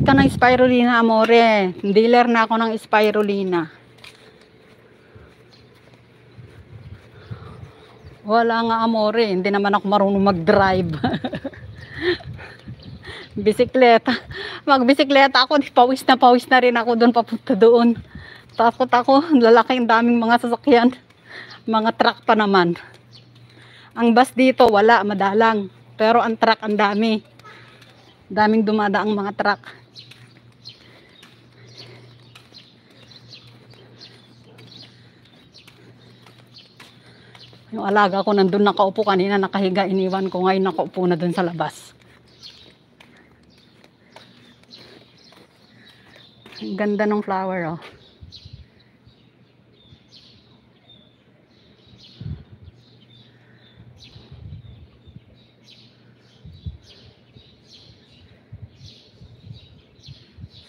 Bumili ka ng spirulina, amore. Dealer na ako ng spirulina. Wala nga, amore. Hindi naman ako marunong mag-drive. Bisikleta. Magbisikleta ako, pawis na rin ako doon papunta doon. Takot ako, lalaking daming mga sasakyan. Mga truck pa naman. Ang bus dito, wala, madalang. Pero ang truck, ang dami. Daming dumadaang mga truck. Yung alaga ko nandun nakaupo kanina, nakahiga, iniwan ko ngayon nakaupo na dun sa labas. Ang ganda ng flower, oh.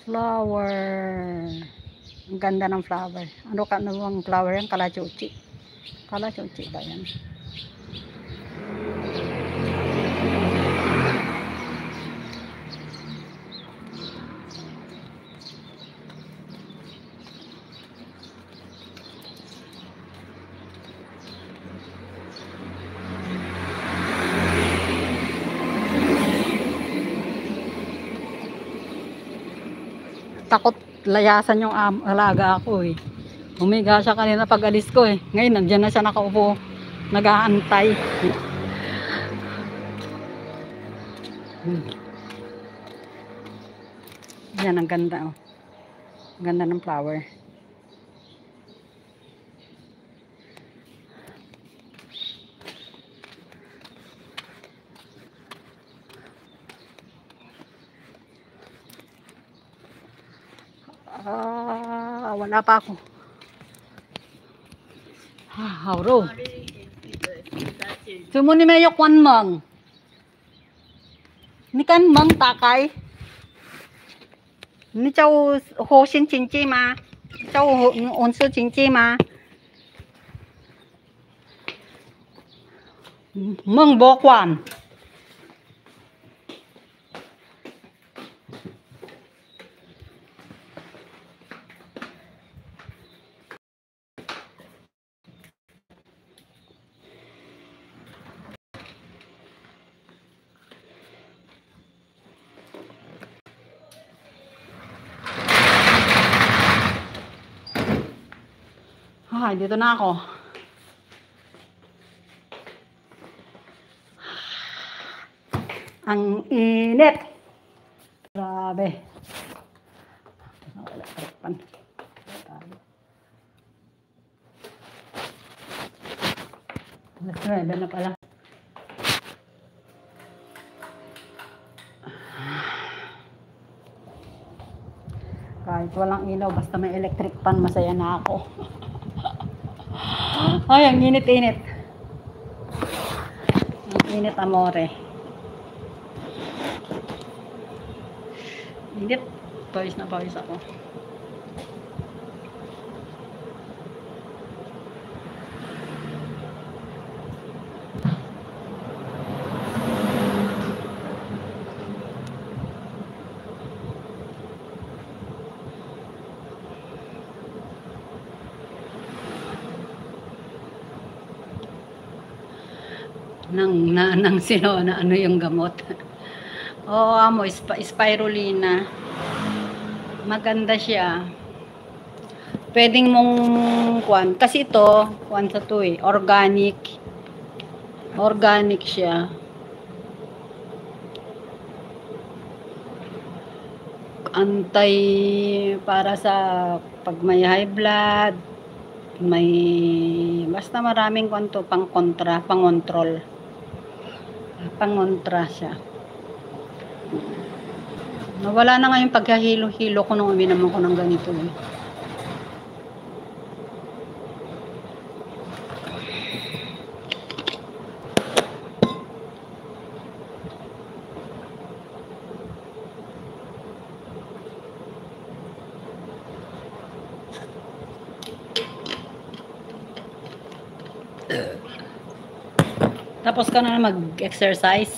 Flower. Ang ganda ng flower. Ano ka namang flower yan? Kalachuchi. Kalachuchi ba yan? Takot layasan yung alaga ako eh. Humiga siya kanina pag alis ko eh. Ngayon nandiyan na siya nakaupo. Nag-aantay. Yan ang ganda, oh. Ang ganda ng flower. Wala pa ako. Hauro. Sumuni mayo kwan mang. Ni kan mang takay. Ni chow ho xin chinchi ma. Chow onsu chinchi ma. Mang bo kwan. Ay, dito na ako. Ang init. Grabe. Electric pan. Alas 9 na pala. Kahit walang ilaw, basta may electric pan, masaya na ako. Ay, ang init-init. Ang init, amore. Init. Pawis na pawis ako. Nang sino na ano yung gamot. Oo, amo spirulina. Maganda siya. Pwedeng mong kuan kasi ito, kuan sa to eh, organic. Organic siya. Antay para sa pag may high blood, may basta maraming kwanto pang kontra, pangontrol. Pangontra siya. Nawala na nga yung pagkahilo-hilo ko nung uminom ako ng ganito eh. Tapos ka na mag-exercise.